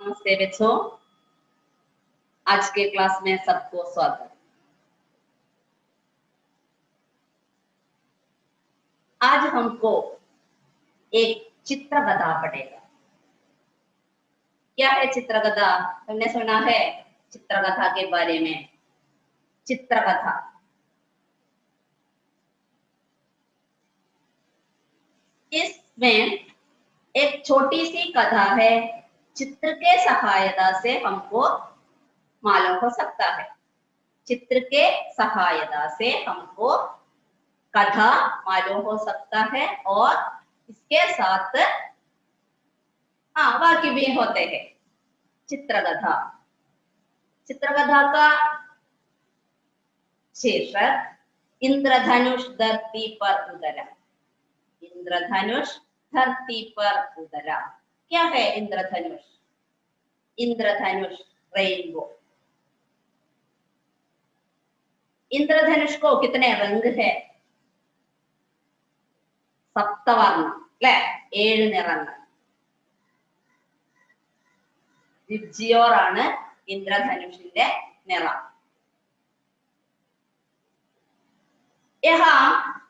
नमस्ते बच्चों, आज के क्लास में सबको स्वागत। आज हमको एक चित्रकथा पढ़ेगा। क्या है चित्रकथा? तुमने सुना है चित्रकथा के बारे में? चित्रकथा इसमें एक छोटी सी कथा है, चित्र के सहायता से हमको मालूम हो सकता है। चित्र के सहायता से हमको कथा मालूम हो सकता है और इसके साथ वाक्य भी होते हैं। चित्रकथा का शीर्षक इंद्रधनुष धरती पर उतरा। इंद्रधनुष धरती पर उतरा। क्या है इंद्रधनुष? इंद्रधनुष रेनबो। इंद्रधनुष को कितने रंग है? सप्तवर्ण, अല്ലെ? 7 നിറങ്ങൾ. വിബ്ജിയോറാണ് इंद्रधनुषिന്റെ നിറം. यहाँ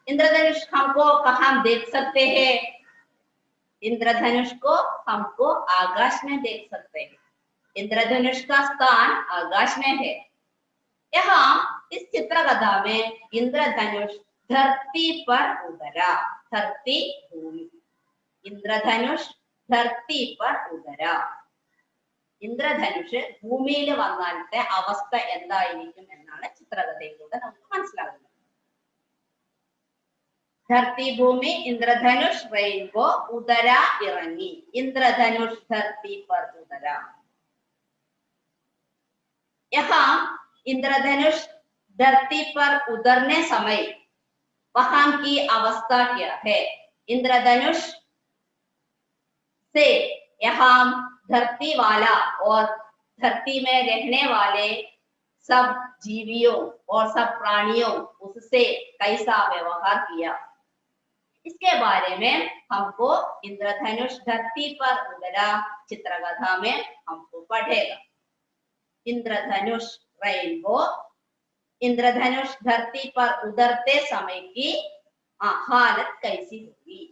इंद्रधनुष हमको कहाँ देख सकते हैं? इंद्रधनुष को हमको आकाश में देख सकते हैं। इंद्रधनुष का स्थान आकाश में है। यहाँ इस चित्रकथा में इंद्रधनुष धरती पर उतरा। धरती भूमि, इंद्रधनुष धरती पर उतरा. ഇന്ദ്രധനുഷ് ഭൂമിയിൽ വന്നാലത്തെ അവസ്ഥ എന്തായിരിക്കും എന്നാണ് ചിത്രകഥയിലൂടെ നമുക്ക് മനസ്സിലാകുന്നത്. धरती भूमि इंद्रधनुष रेनबो उतरा इरंगी. इंद्रधनुष धरती पर उतरा. यहाँ इंद्रधनुष धरती पर उतरने समय वहां की अवस्था क्या है? इंद्रधनुष से यहाँ धरती वाला और धरती में रहने वाले सब जीवियों और सब प्राणियों उससे कैसा व्यवहार किया, इसके बारे में हमको इंद्रधनुष धरती पर उतरा चित्रकथा में हमको पढ़ेगा. इंद्रधनुष रेनबो, इंद्रधनुष धरती पर उतरते समय की हालत कैसी होगी?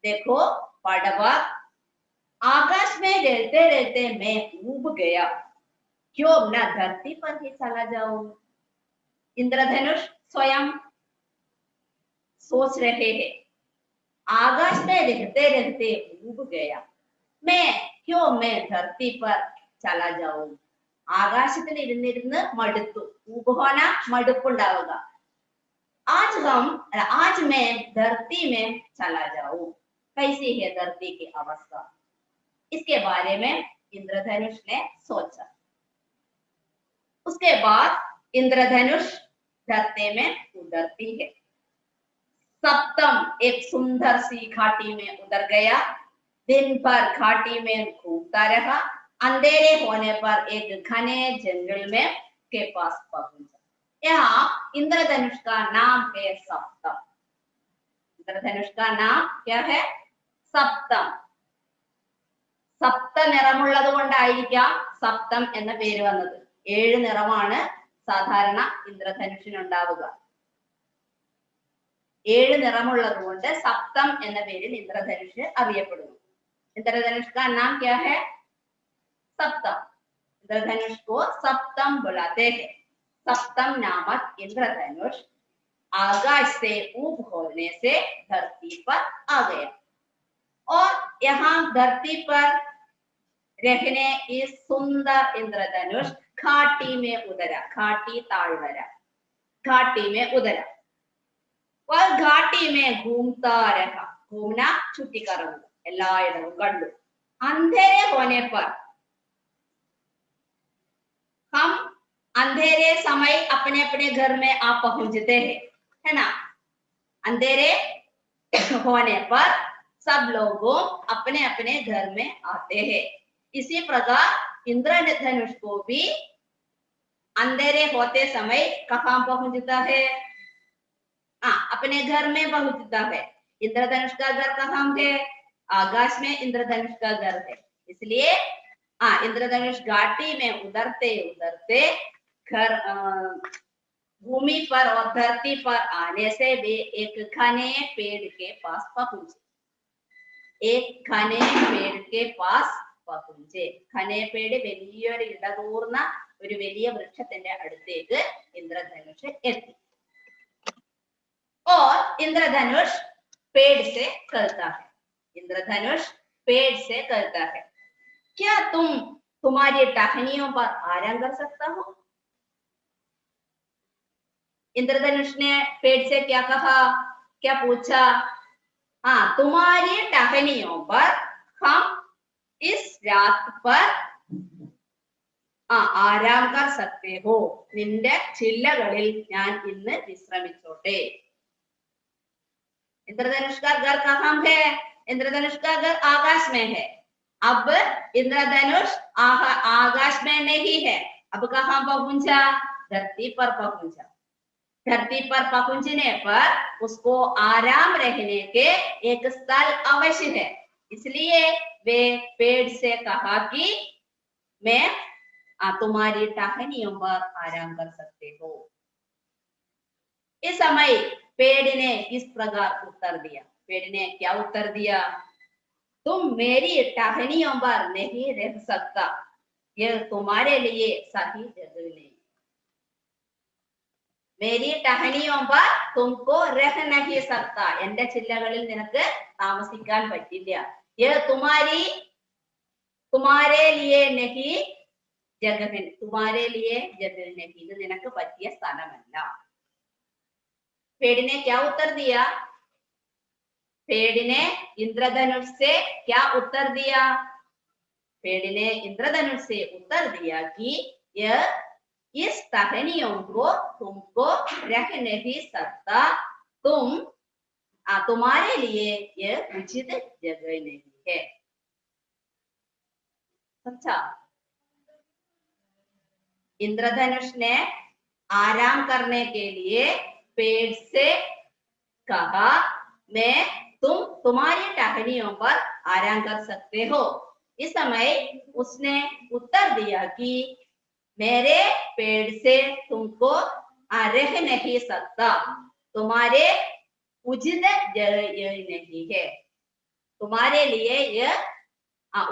देखो, पढ़वा आकाश में रहते रहते मैं ऊब गया, क्यों न धरती पर ही चला जाऊं? इंद्रधनुष स्वयं सोच रहे हैं, आकाश में रहते रहते ऊब गया, मैं धरती पर चला जाऊं. ആകാശത്തിൽ ഇരുന്നിരുന്ന് മടുത്തു. ഊബഹോന മടുപ്പുണ്ടാവുക. आज मैं धरती में चला जाऊं. कैसी है धरती की अवस्था? इसके बारे में इंद्रधनुष ने सोचा. उसके बाद इंद्रधनुष धरती में उतरती है. सप्तम एक सुंदर सी घाटी में उतर गया. दिन भर घाटी में घूमता रहा. अंधेरे होने पर एक घने जंगल में के पास पहुंचा. यहाँ इंद्रधनुष का नाम है सप्तम. इंद्रधनुष का नाम क्या है? सप्तम. സപ്ത നിറമുള്ളത് കൊണ്ടായിരിക്കാം സപ്തം എന്ന പേര് വന്നത്. 7 നിറമാണ് സാധാരണ ഇന്ദ്രധനുഷിനുണ്ടാവുക. 7 നിറമുള്ളത് കൊണ്ട് സപ്തം എന്ന പേരിൽ ഇന്ദ്രധനുഷ് അറിയപ്പെടുന്നു. इंद्रधनुष का नाम क्या है? सप्तम. इंद्रधनुष को सप्तम बुलाते हैं. सप्तम नामक इंद्रधनुष आकाश से ऊब होने से धरती पर आ गया और यहाँ धरती पर रहने इस सुंदर इंद्रधनुष घाटी में उतरा. घाटी तालवरा, घाटी में उतरा और घाटी में घूमता रहा. घूमना छुट्टी करूंगा, എല്ലായിടവും കണ്ടു. अंधेरे होने पर हम अंधेरे समय अपने अपने घर में आप पहुंचते हैं, है ना? अंधेरे होने पर सब लोगों अपने अपने घर में आते हैं. इसी प्रकार इंद्रधनुष को भी अंधेरे होते समय कहाँ पहुंचता है? अपने घर में पहुंचता है. इंद्रधनुष का घर कहाँ है? आकाश में इंद्रधनुष का घर है. इसलिए इंद्रधनुष घाटी में उतरते उतरते घर भूमि पर और धरती पर आने से वे एक घने पेड़ के पास पहुंचे। एक घने पेड़ के पास पहुंचे। घने पेड़ വലിയൊരു ഇടതൂർന്ന ഒരു വലിയ വൃക്ഷത്തിന്റെ അടുത്തേക്ക് ഇന്ദ്രധനുഷ് എത്തി। और इंद्रधनुष पेड़ से कहता है, इंद्रधनुष पेड़ से कहता है, क्या तुम तुम्हारी टहनियों पर आराम कर सकता हो? इंद्रधनुष ने पेड़ से क्या कहा, क्या पूछा? तुम्हारी टहनियों पर हम इस रात पर ആരാം കർ സക്തേ ഹോ, നിന്റെ ചില്ലകളിൽ ഞാൻ ഇന്ന് വിശ്രമിച്ചോട്ടെ। इंद्रधनुष का घर कहाँ है? इंद्रधनुष का घर आकाश में है। अब इंद्रधनुष आकाश में नहीं है, अब कहाँ पहुंचा? धरती पर पहुंचा। धरती पर पहुंचने पर उसको आराम रहने के एक स्थल अवश्य है, इसलिए वे पेड़ से कहा कि मैं तुम्हारी टहनियों पर आराम कर सकते हो। इस समय पेड़ ने किस प्रकार उत्तर दिया? पेड़ ने क्या उत्तर दिया? तुम मेरी टहनियों पर नहीं रह सकता, यह तुम्हारे लिए सही जगह नहीं। मेरी टहनियों पर तुमको रह नहीं सकता, എന്റെ ചില്ലകളിൽ നിനക്ക് താമസിക്കാൻ പറ്റില്ല। यह तुम्हारे लिए नहीं जगह, तुम्हारे लिए जगह नहीं, ഇത് നിനക്ക് പറ്റിയ സ്ഥലമല്ല। पेड़ ने क्या उत्तर दिया? पेड़ ने इंद्रधनुष से क्या उत्तर दिया? पेड़ ने इंद्रधनुष से उत्तर दिया कि यह इस टहनियों को तुमको रख नहीं सकता, तुम्हारे लिए यह उचित जगह नहीं है। अच्छा, इंद्रधनुष ने आराम करने के लिए पेड़ से कहा, मैं तुम्हारी टहनियों पर आराम कर सकते हो। इस समय उसने उत्तर दिया कि मेरे पेड़ से तुमको रह नहीं सकता, तुम्हारे उचित जगह नहीं है, तुम्हारे लिए यह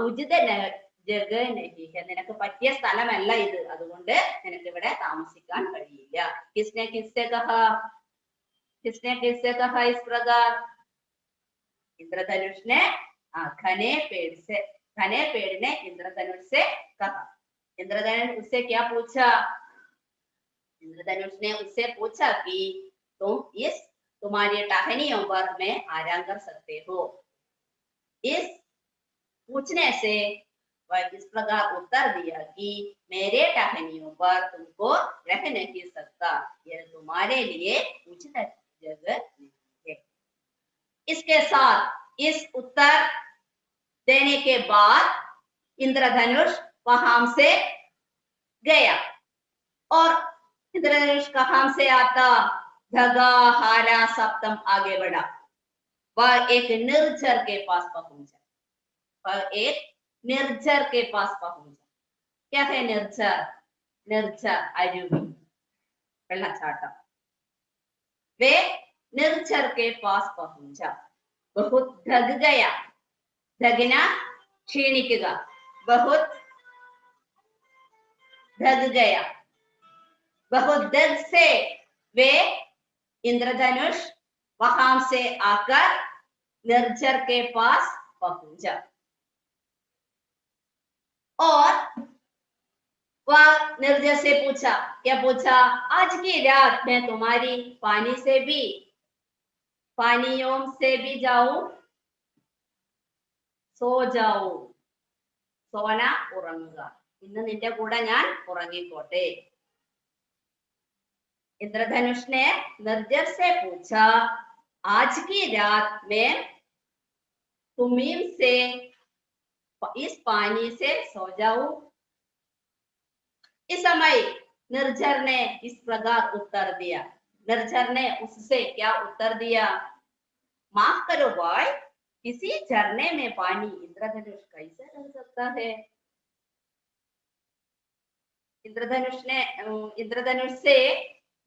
उचित जगह नहीं है, നിനക്ക് പറ്റിയ സ്ഥലമല്ല ഇത്, അതുകൊണ്ട് നിനക്ക് ഇവിടെ താമസിക്കാൻ കഴിയില്ല। किसने किससे कहा? किसने किससे कहा इस प्रकार? इंद्रधनुष ने घने पेड़ ने इंद्रधनुष से कहा। इंद्रधनुष उससे क्या पूछा? इंद्रधनुष ने उससे पूछा कि तुम्हारी टहनियों पर में आराम कर सकते हो। इस पूछने से वह इस प्रकार उत्तर दिया कि मेरे टहनियों पर तुमको रह नहीं सकता, यह तुम्हारे लिए उचित जगह नहीं है। इसके साथ इस उत्तर देने के बाद इंद्रधनुष वहां से गया। और इंद्रधनुष कहां से आता? धगा हारा सप्तम आगे बढ़ा। वह एक निर्झर के पास पहुंचा। वह एक निर्झर के पास पहुंचा। क्या है निर्झर? निर्झर अरुवि, വെള്ളച്ചാട്ടം। वे निर्झर के पास पहुंचा। बहुत थक गया, थकना क्षीणिക്കുക, बहुत थक गया। बहुत देर से वे इंद्रधनुष वहां से आकर निर्झर के पास पहुंचा। और वह निर्झर से पूछा, क्या पूछा? आज की रात मैं तुम्हारी पानियों से भी जाऊं, सो जाऊं, सोना ഉറങ്ങുക, ഇന്ന് നിന്റെ കൂടെ ഞാൻ ഉറങ്ങിക്കോട്ടെ। इंद्रधनुष ने निर्झर से पूछा, आज की रात में तुम्हीं से इस पानी से सो जाऊं? इस समय निर्झर ने इस प्रकार उत्तर दिया। निर्झर ने उससे क्या उत्तर दिया? माफ करो बॉय, किसी झरने में पानी इंद्रधनुष कैसे रह सकता है? इंद्रधनुष से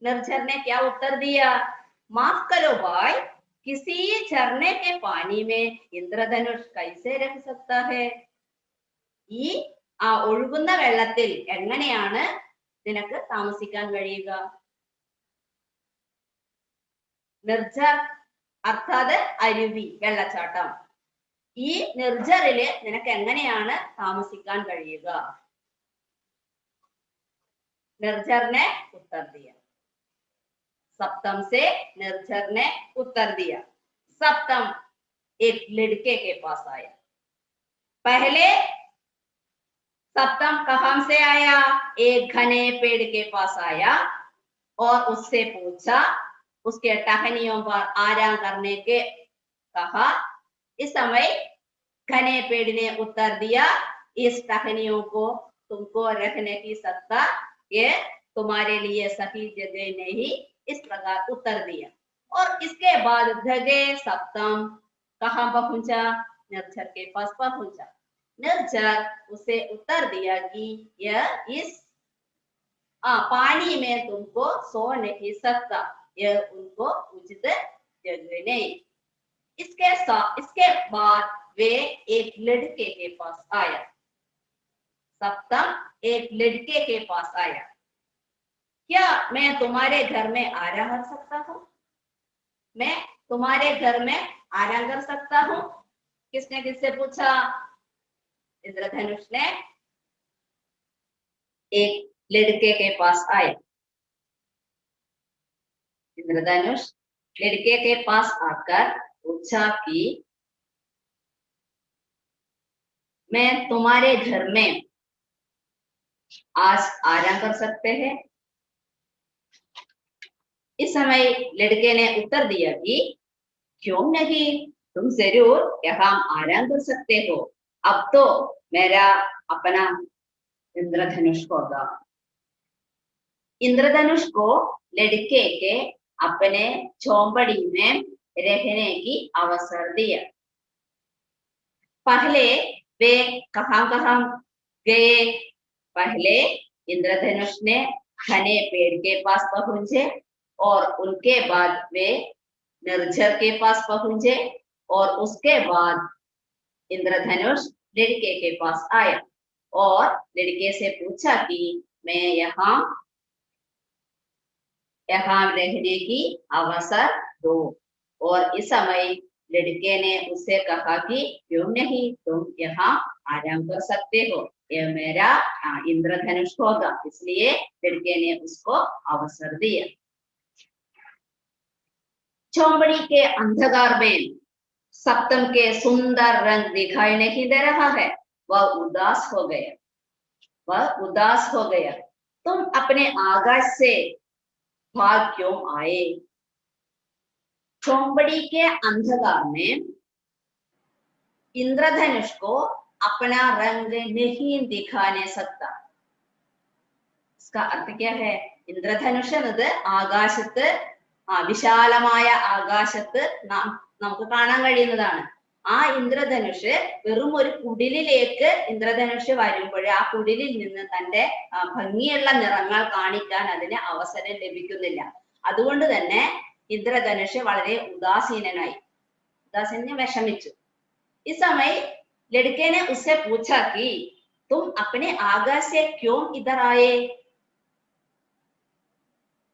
निर्झर ने क्या उत्तर दिया? माफ करो भाई, किसी झरने के पानी में इंद्रधनुष कैसे रह सकता है? ഈ ഒഴുകുന്ന വെള്ളത്തിൽ എങ്ങനെയാണ് നിനക്ക് താമസിക്കാൻ കഴിയുക? നിർജർ അർത്ഥാത് അരുവി, വെള്ളച്ചാട്ടം. ഈ നിർജറില് നിനക്ക് എങ്ങനെയാണ് താമസിക്കാൻ കഴിയുക? निर्झर ने उत्तर दिया. सप्तम से निर्झर ने उत्तर दिया. सप्तम एक लड़के के पास आया. पहले सप्तम कहां से आया? एक घने पेड़ के पास आया और उससे पूछा, उसके टहनियों पर आराम करने के कहा. इस समय घने पेड़ ने उत्तर दिया, इस टहनियों को तुमको रखने की सत्ता ये तुम्हारे लिए सही जगह नहीं. इस प्रकार उत्तर दिया. और इसके बाद धगे सप्तम कहां पहुंचा? निर्झर के पास पहुंचा. निर्झर उसे उत्तर दिया कि यह इस पानी में तुमको सो नहीं सकता, यह उनको उचित जगह नहीं. इसके बाद वे एक लड़के के पास आया. सप्तम एक लड़के के पास आया. क्या मैं तुम्हारे घर में आराम कर सकता हूँ? मैं तुम्हारे घर में आराम कर सकता हूँ? किसने किससे पूछा? इंद्रधनुष ने एक लड़के के पास आया. इंद्रधनुष लड़के के पास आकर पूछा कि मैं तुम्हारे घर में आज आराम कर सकते हैं? इस समय लड़के ने उत्तर दिया कि क्यों नहीं, तुम जरूर यहाँ आराम कर सकते हो. अब तो मेरा अपना इंद्रधनुष होगा. इंद्रधनुष को लड़के के अपने झोंपड़ी में रहने की अवसर दिया. पहले वे कहां गए? पहले इंद्रधनुष ने घने पेड़ के पास पहुंचे और उनके बाद वे निर्झर के पास पहुंचे और उसके बाद इंद्रधनुष लड़के के पास आया और लड़के से पूछा कि मैं यहाँ रहने की अवसर दो. और इस समय लड़के ने उससे कहा कि क्यों नहीं, तुम यहाँ आराम कर सकते हो, यह मेरा इंद्रधनुष होगा. इसलिए लड़के ने उसको अवसर दिया. झोंपड़ी के अंधकार में सप्तम के सुंदर रंग दिखाई नहीं दे रहा है. वह उदास हो गया. तुम अपने आकाश से भाग क्यों आए? झोंपड़ी के अंधकार में इंद्रधनुष को अपना रंग नहीं दिखाने सकता. इसका अर्थ क्या है? इंद्रधनुष എന്നത് ആകാശത്ത് വിശാലമായ ആകാശത്ത് നമുക്ക് കാണാൻ കഴിയുന്നതാണ്. ആ ഇന്ദ്രധനുഷ് വെറും ഒരു കുടിലിലേക്ക് ഇന്ദ്രധനുഷ് വരുമ്പോൾ ആ കുടിലിൽ നിന്ന് തന്റെ ഭംഗിയുള്ള നിറങ്ങൾ കാണിക്കാൻ അതിന് അവസരം ലഭിക്കുന്നില്ല. അതുകൊണ്ട് തന്നെ इंद्रधनुष വളരെ उदासीनाई विषमिचु. इस समय लड़के ने उससे पूछा कि तुम अपने आकाश से क्यों इधर आए?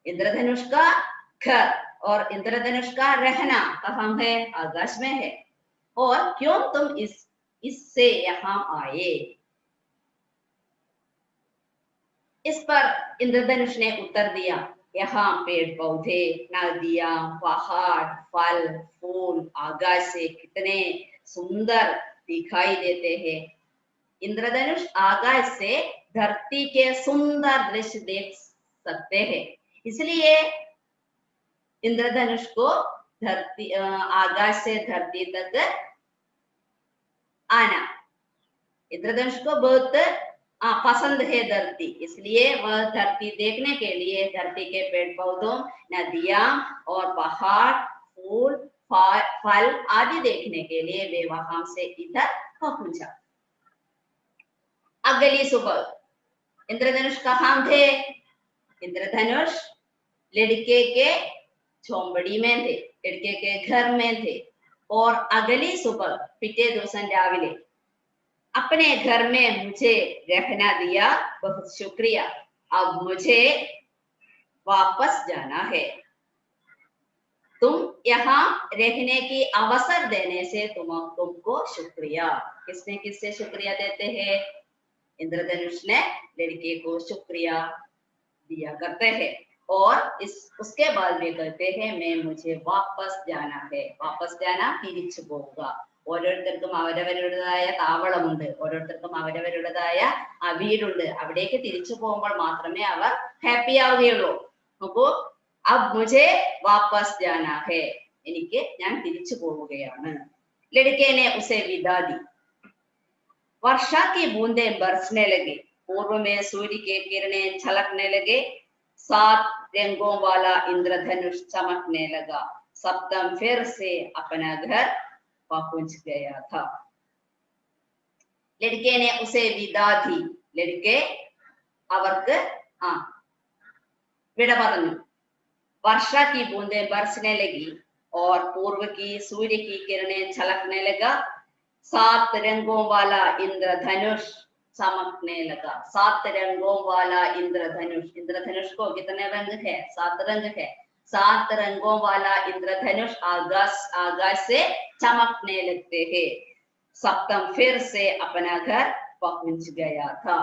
इंद्रधनुष का घर और इंद्रधनुष का रहना कहाँ है? आकाश में है. और क्यों तुम इससे यहाँ आए? इस पर इंद्रधनुष ने उत्तर दिया, यहाँ पेड़ पौधे, नदियां, पहाड़, फल फूल आकाश से कितने सुंदर दिखाई देते हैं. इंद्रधनुष आकाश से धरती के सुंदर दृश्य देख सकते हैं. इसलिए इंद्रधनुष को आकाश से धरती तक आना, इंद्रधनुष को बहुत पसंद है धरती. इसलिए वह धरती देखने के लिए धरती के पेड़ पौधों, नदियां और पहाड़, फूल फल आदि देखने के लिए वे वहां से इधर पहुंचा. अगली सुबह इंद्रधनुष कहाँ थे? इंद्रधनुष लड़के के झोंपड़ी में थे, लड़के के घर में थे। और अगली सुबह पिछले दिवസം രാവിലെ अपने घर में मुझे रहना दिया, बहुत शुक्रिया, अब मुझे वापस जाना है। तुम यहाँ रहने की अवसर देने से तुमको शुक्रिया। किसने किससे शुक्रिया देते हैं? इंद्रधनुष ने लड़के को शुक्रिया दिया करते हैं। और उसके बाद वे कहते हैं मैं मुझे वापस जाना है। वापस जाना തിരിച്ചു പോവുക. ഓരോരുത്തർക്കും അവരവരുടേതായ താവളമുണ്ട്, ഓരോരുത്തർക്കും അവരവരുടേതായ വീടുണ്ട്. അവിടേക്ക് തിരിച്ചു പോകുമ്പോൾ മാത്രമേ അവർ ഹാപ്പി ആവുകയുള്ളൂ. നോക്കൂ, अब मुझे वापस जाना है, എനിക്ക് ഞാൻ തിരിച്ചു പോവുകയാണ്. लड़के ने उसे विदा दी। वर्षा की बूंदें बरसने लगी, पूर्व में सूर्य के किरणें झलकने लगे, 7 रंगों वाला इंद्रधनुष चमकने लगा। सप्तम फिर से अपना घर पहुंच गया था। लड़के ने उसे विदा दी, लड़के അവർക്ക് വിട പറഞ്ഞു. वर्षा की बूंदें बरसने लगी और पूर्व की सूर्य की किरणें झलकने लगा, 7 रंगों वाला इंद्रधनुष चमकने लगा। 7 रंगों वाला इंद्रधनुष, इंद्रधनुष को कितने रंग है? 7 रंग है। 7 रंगों वाला इंद्रधनुष आकाश से चमकने लगते हैं। सप्तम फिर से अपना घर पहुंच गया था।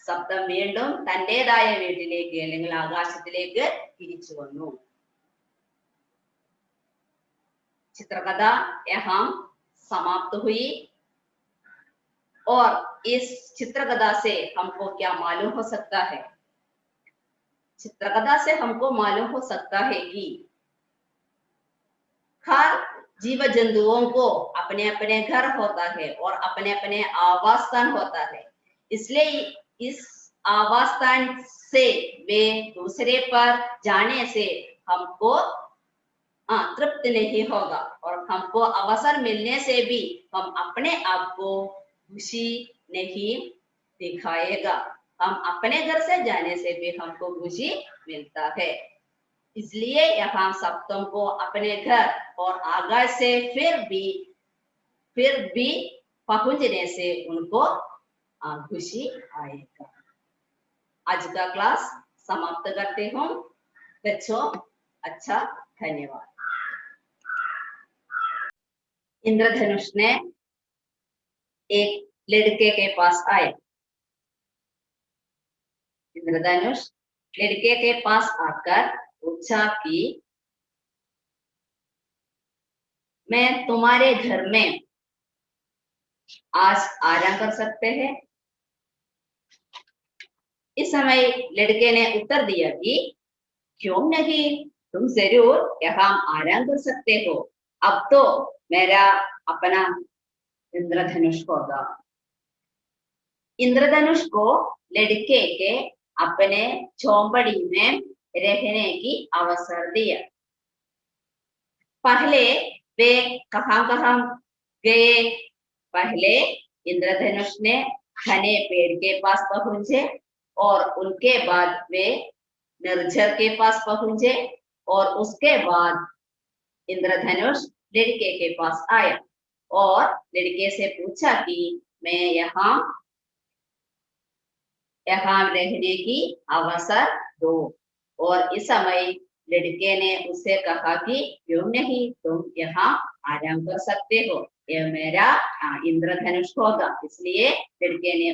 सप्तम വീണ്ടും തന്റേതായ വീട്ടിലേക്ക് അല്ലെങ്കിൽ ആകാശത്തിലേക്ക് തിരിച്ചു വന്നു. चित्रकथा यहाँ समाप्त हुई। और इस चित्रकथा से हमको क्या मालूम हो सकता है? चित्रकथा से हमको मालूम हो सकता है कि हर जीव जंतुओं को अपने अपने घर होता है और अपने अपने आवास स्थान होता है। इसलिए इस आवास स्थान से वे दूसरे पर जाने से हमको तृप्त नहीं होगा और हमको अवसर मिलने से भी हम अपने आप को खुशी नहीं दिखाएगा। हम अपने घर से जाने से भी हमको खुशी मिलता है। इसलिए यहाँ सप्तम को अपने घर और आकाश से फिर भी पहुंचने से उनको खुशी आएगा। आज का क्लास समाप्त करते हूँ बच्चों। अच्छा, धन्यवाद। इंद्रधनुष ने एक लड़के के पास आए। इंद्रधनुष लड़के के पास आकर पूछा कि मैं तुम्हारे घर में आज आराम कर सकते हैं? इस समय लड़के ने उत्तर दिया कि क्यों नहीं, तुम जरूर यहाँ आराम कर सकते हो। अब तो मेरा अपना इंद्रधनुष होगा। इंद्रधनुष को लड़के के अपने झोंपड़ी में रहने की अवसर दिया। पहले वे कहाँ गए? पहले इंद्रधनुष ने घने पेड़ के पास पहुंचे और उनके बाद वे निर्झर के पास पहुंचे और उसके बाद इंद्रधनुष लड़के के पास आया और लड़के से पूछा कि मैं यहाँ रहने की अवसर दो। और इस समय लड़के ने उससे कहा कि क्यों नहीं, तुम यहाँ आराम कर सकते हो, यह मेरा इंद्रधनुष होगा। इसलिए लड़के ने